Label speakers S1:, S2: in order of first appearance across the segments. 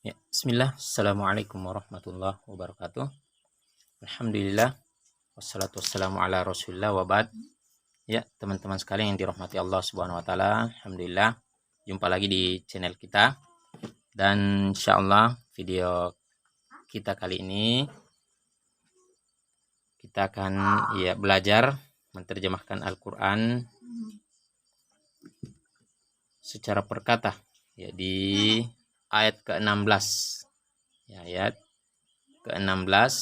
S1: Ya, bismillah. Assalamualaikum warahmatullahi wabarakatuh. Alhamdulillah. Wassalatu wassalamu ala rasulillah wa ba'd. Ya, teman-teman sekalian yang dirahmati Allah subhanahu wa ta'ala. Alhamdulillah. Jumpa lagi di channel kita. Dan insyaallah video kita kali ini kita akan belajar menerjemahkan Al-Quran secara perkata di ayat ke-16. Ayat ke-16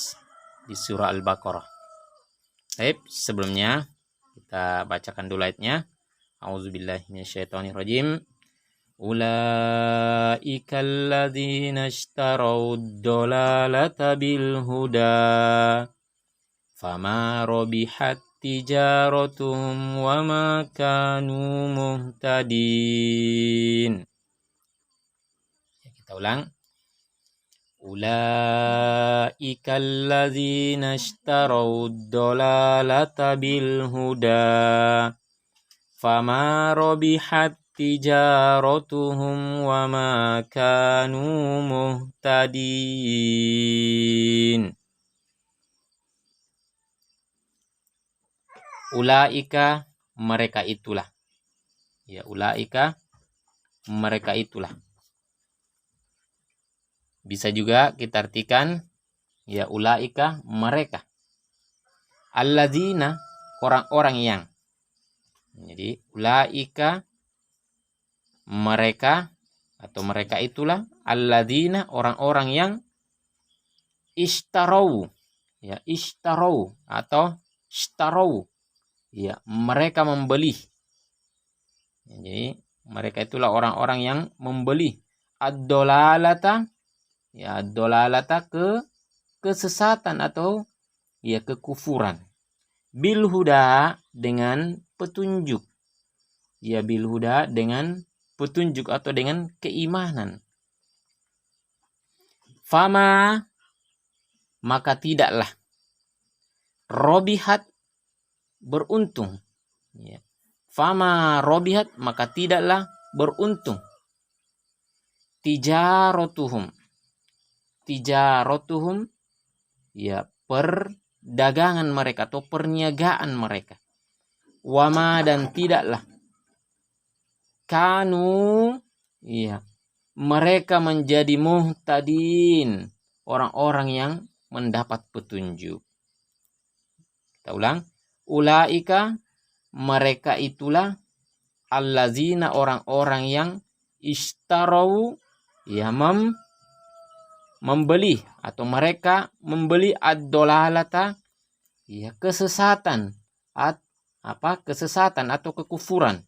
S1: di surah Al-Baqarah. Baik, sebelumnya kita bacakan dulu ayatnya. A'udzubillahi minasyaitonirrajim. Ulaika alladzina ishtarawud dalalata bil huda fama rabihat tijaratuhum wa ma kanu muhtadin. Kita ulang. Ulaika alladzina ishtarawud dalalata bil huda fama rabihat tijaratuhum wa ma kanu muhtadin. Ulaika, mereka itulah. Ya, ulaika, mereka itulah. Bisa juga kita artikan ya ulaika, mereka. Alladzina, orang-orang yang. Jadi ulaika, mereka atau mereka itulah alladzina, orang-orang yang ishtarau, ya ishtarau atau ishtarau, ya mereka membeli. Jadi mereka itulah orang-orang yang membeli ad-dalalata, ya ad-dalalata kesesatan atau ya kekufuran, bil huda, dengan petunjuk, ya bil huda, dengan petunjuk atau dengan keimanan. Fama, maka tidaklah, robihat, beruntung, ya. Fama robihat, maka tidaklah beruntung, tijaratuhum, ya perdagangan mereka atau perniagaan mereka. Wama, dan tidaklah, kanu, ya mereka menjadi muhtadin, orang-orang yang mendapat petunjuk. Kita ulang. Ulaika, mereka itulah, allazina, orang-orang yang ishtarau, ya membeli atau mereka membeli ad-dalalata, ya kesesatan, kesesatan atau kekufuran.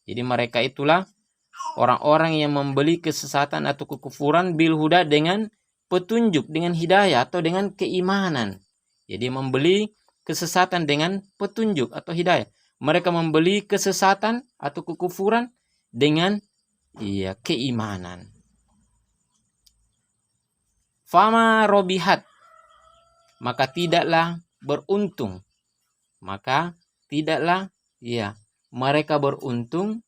S1: Jadi mereka itulah orang-orang yang membeli kesesatan atau kekufuran bil huda, dengan petunjuk, dengan hidayah atau dengan keimanan. Jadi membeli kesesatan dengan petunjuk atau hidayah. Mereka membeli kesesatan atau kekufuran dengan keimanan. Fama robihat, maka tidaklah beruntung, maka tidaklah mereka beruntung,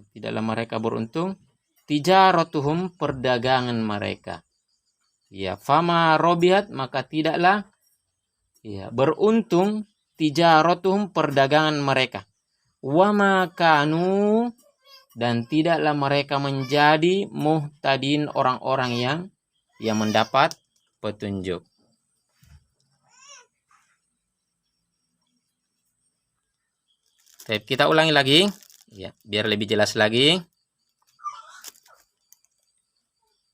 S1: tidaklah mereka beruntung, tijaratuhum, perdagangan mereka. Ya, fama robihat, maka tidaklah beruntung, tijaratuhum, perdagangan mereka. Wama kanu, dan tidaklah mereka menjadi muhtadin, orang-orang yang mendapat petunjuk. Baik, kita ulangi lagi ya biar lebih jelas lagi.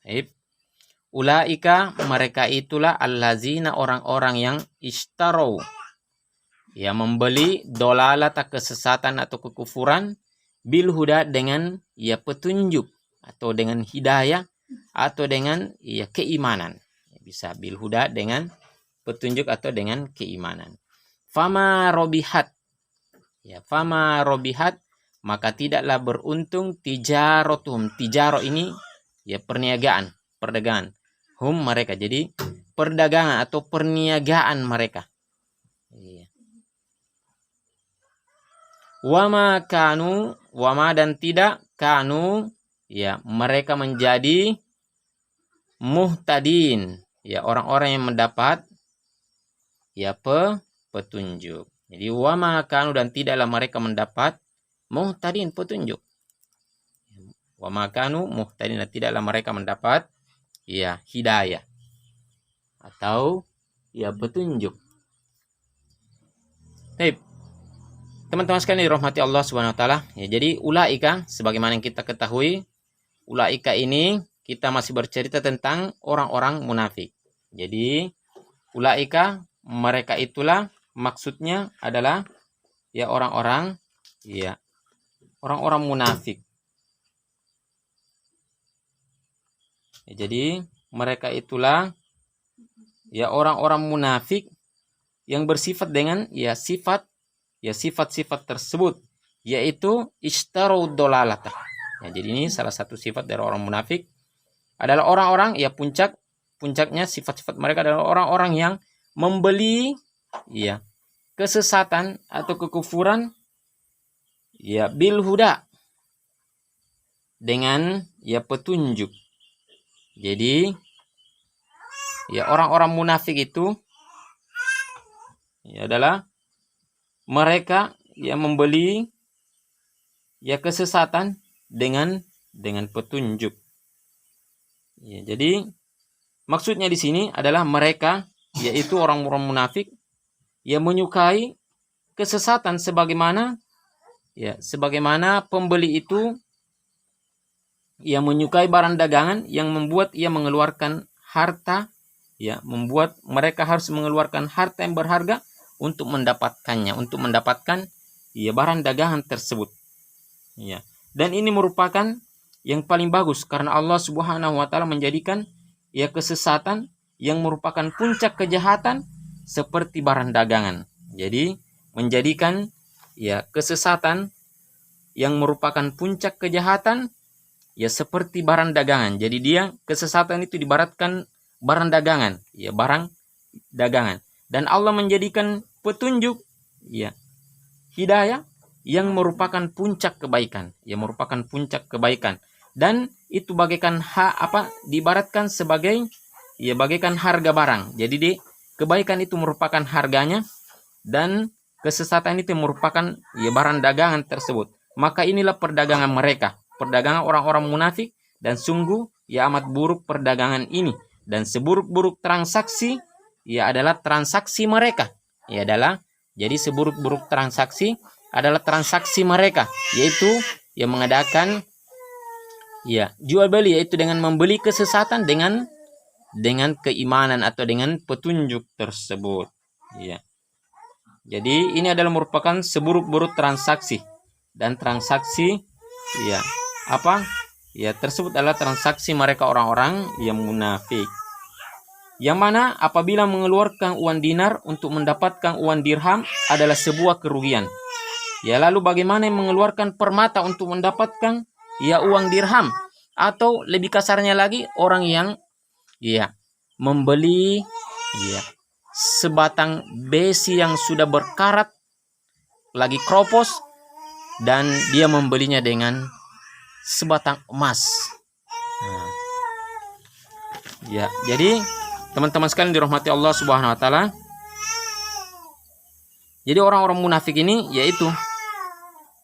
S1: Baik. Ulaika, mereka itulah allazina, orang-orang yang ishtarau, ya membeli dolalata, kesesatan atau kekufuran, bil huda, dengan petunjuk atau dengan hidayah atau dengan keimanan. Bisa bil huda, dengan petunjuk atau dengan keimanan. Fama robihat, ya fama robihat, maka tidaklah beruntung, tijaratuhum, tijaro ini perniagaan, perdagangan, hum, mereka, jadi perdagangan atau perniagaan mereka. Wama kanu, wama, dan tidak, kanu, ya mereka menjadi muhtadin, ya orang-orang yang mendapat ya petunjuk. Jadi wa makanu, dan tidaklah mereka mendapat muhtadin, petunjuk. Wa makanu muhtadin, dan tidaklah mereka mendapat ya hidayah atau ya petunjuk. Baik. Teman-teman sekalian dirahmati Allah Subhanahu wa taala, ya jadi ulaika sebagaimana yang kita ketahui, ulaika ini kita masih bercerita tentang orang-orang munafik. Jadi ulaika mereka itulah maksudnya adalah ya orang-orang munafik. Ya, jadi mereka itulah ya orang-orang munafik yang bersifat dengan ya sifat-sifat tersebut, yaitu ishtarau dolalata. Ya, jadi ini salah satu sifat dari orang munafik adalah orang-orang ya puncaknya sifat-sifat mereka adalah orang-orang yang membeli ya kesesatan atau kekufuran ya bil huda, dengan ya petunjuk. Jadi ya orang-orang munafik itu ya adalah mereka yang membeli ya kesesatan dengan petunjuk. Ya, jadi maksudnya di sini adalah mereka yaitu orang-orang munafik yang menyukai kesesatan sebagaimana pembeli itu yang menyukai barang dagangan yang membuat ia mengeluarkan harta, ya membuat mereka harus mengeluarkan harta yang berharga untuk mendapatkannya, untuk mendapatkan ya barang dagangan tersebut. Ya. Dan ini merupakan yang paling bagus karena Allah Subhanahu wa taala menjadikan ya kesesatan yang merupakan puncak kejahatan seperti barang dagangan. Jadi menjadikan ya kesesatan yang merupakan puncak kejahatan ya seperti barang dagangan. Jadi dia kesesatan itu dibaratkan barang dagangan, ya barang dagangan. Dan Allah menjadikan petunjuk ya hidayah yang merupakan puncak kebaikan, yang merupakan puncak kebaikan. Dan itu bagaikan dibaratkan sebagai ya bagaikan harga barang. Jadi kebaikan itu merupakan harganya dan kesesatan itu merupakan ya barang dagangan tersebut. Maka inilah perdagangan mereka, perdagangan orang-orang munafik, dan sungguh ya amat buruk perdagangan ini. Dan seburuk-buruk transaksi ya adalah transaksi mereka. Ya adalah jadi seburuk-buruk transaksi adalah transaksi mereka, yaitu yang mengadakan ya jual beli, yaitu dengan membeli kesesatan dengan keimanan atau dengan petunjuk tersebut. Ya. Jadi ini adalah merupakan seburuk-buruk transaksi, dan transaksi ya tersebut adalah transaksi mereka orang-orang yang munafik. Yang mana apabila mengeluarkan uang dinar untuk mendapatkan uang dirham adalah sebuah kerugian. Ya lalu bagaimana yang mengeluarkan permata untuk mendapatkan ya uang dirham, atau lebih kasarnya lagi orang yang ya membeli ya sebatang besi yang sudah berkarat lagi kropos, dan dia membelinya dengan sebatang emas. Nah, ya jadi teman-teman sekalian dirahmati Allah Subhanahu wa taala, jadi orang-orang munafik ini yaitu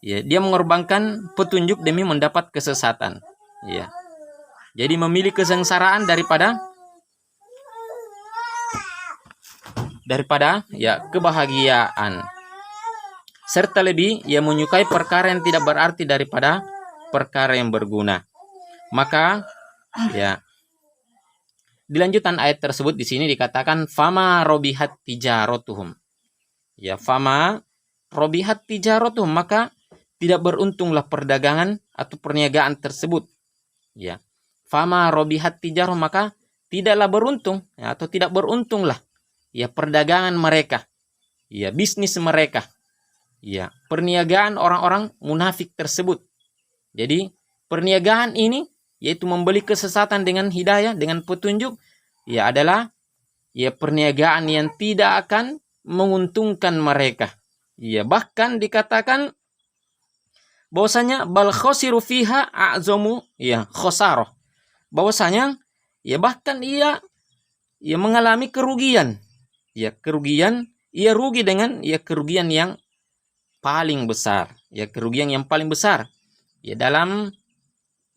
S1: ya dia mengorbankan petunjuk demi mendapat kesesatan. Ya. Jadi memilih kesengsaraan daripada ya kebahagiaan. Serta lebih ia menyukai perkara yang tidak berarti daripada perkara yang berguna. Maka ya di lanjutan ayat tersebut di sini dikatakan fama robihat tijaratuhum. Ya fama robihat tijaratuhum, maka tidak beruntunglah perdagangan atau perniagaan tersebut. Ya. Fama robihat tijaratuhum, maka tidaklah beruntung ya, atau tidak beruntunglah ya perdagangan mereka. Ya, bisnis mereka. Ya, perniagaan orang-orang munafik tersebut. Jadi, perniagaan ini yaitu membeli kesesatan dengan hidayah, dengan petunjuk, ya adalah ya perniagaan yang tidak akan menguntungkan mereka. Ya, bahkan dikatakan bahwasanya bal khosiru fiha a'zamu ya khosarah, bahwasanya ya bahkan ia mengalami kerugian, ya kerugian, ia rugi dengan ya kerugian yang paling besar, ya kerugian yang paling besar. Ya dalam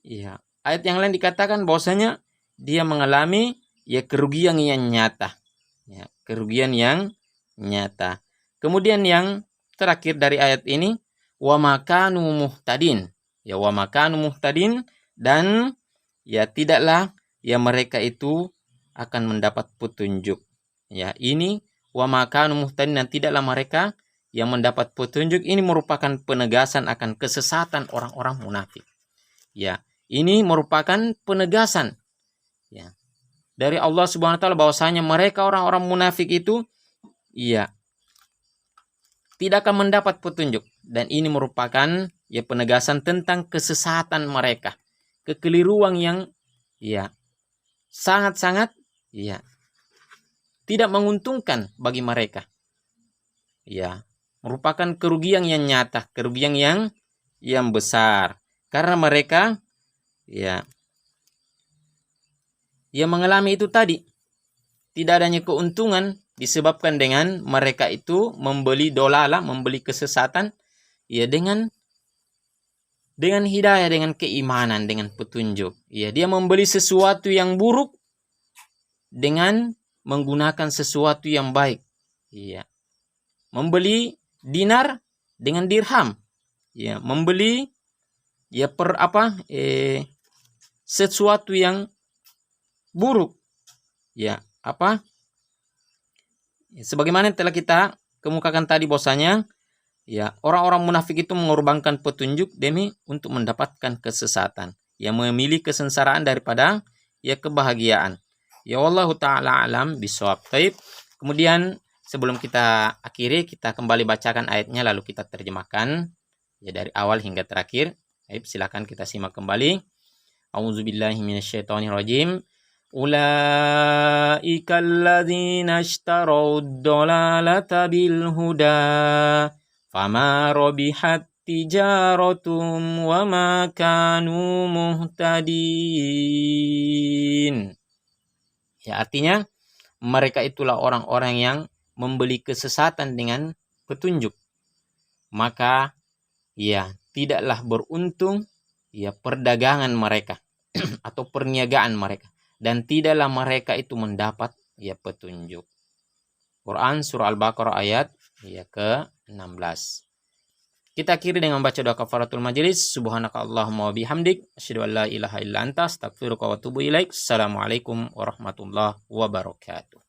S1: ya ayat yang lain dikatakan bahwasanya dia mengalami ya kerugian yang nyata, ya kerugian yang nyata. Kemudian yang terakhir dari ayat ini, wa makanu muhtadin, ya wa makanu muhtadin, dan ya tidaklah ya mereka itu akan mendapat petunjuk. Ya ini wa makanu muhtadin, dan tidaklah mereka yang mendapat petunjuk. Ini merupakan penegasan akan kesesatan orang-orang munafik. Ya, ini merupakan penegasan ya dari Allah Subhanahu wa taala bahwasanya mereka orang-orang munafik itu ya tidak akan mendapat petunjuk, dan ini merupakan ya penegasan tentang kesesatan mereka, kekeliruan yang ya sangat-sangat ya tidak menguntungkan bagi mereka. Ya, merupakan kerugian yang nyata, kerugian yang besar, karena mereka ya mengalami itu tadi, tidak adanya keuntungan disebabkan dengan mereka itu membeli dolalah, membeli kesesatan ya dengan hidayah, dengan keimanan, dengan petunjuk. Ya, dia membeli sesuatu yang buruk dengan menggunakan sesuatu yang baik. Ya, membeli dinar dengan dirham. Ya, membeli ya sesuatu yang buruk. Ya, sebagaimana telah kita kemukakan tadi bahwasanya ya orang-orang munafik itu mengorbankan petunjuk demi untuk mendapatkan kesesatan, yang memilih kesengsaraan daripada ya kebahagiaan. Ya wallahu taala alam bisawab. Baik. Kemudian sebelum kita akhiri, kita kembali bacakan ayatnya lalu kita terjemahkan ya dari awal hingga terakhir. Baik, silakan kita simak kembali. A'udzubillahi minasyaitonirrajim. Ulaika alladzina ishtarau ad-dalalata bil huda fama rabihat tijaratum wa ma kanu muhtadin. Ya, artinya mereka itulah orang-orang yang membeli kesesatan dengan petunjuk, maka ya tidaklah beruntung ya perdagangan mereka atau perniagaan mereka, dan tidaklah mereka itu mendapat ya petunjuk. Quran surah Al-Baqarah ayat ya ke-16. Kita akhiri dengan baca doa kafaratul majelis. Subhanaka Allahumma wa bihamdik, asyhadu an la ilaha illa anta, astaghfiruka wa atubu ilaik. Assalamualaikum warahmatullahi wabarakatuh.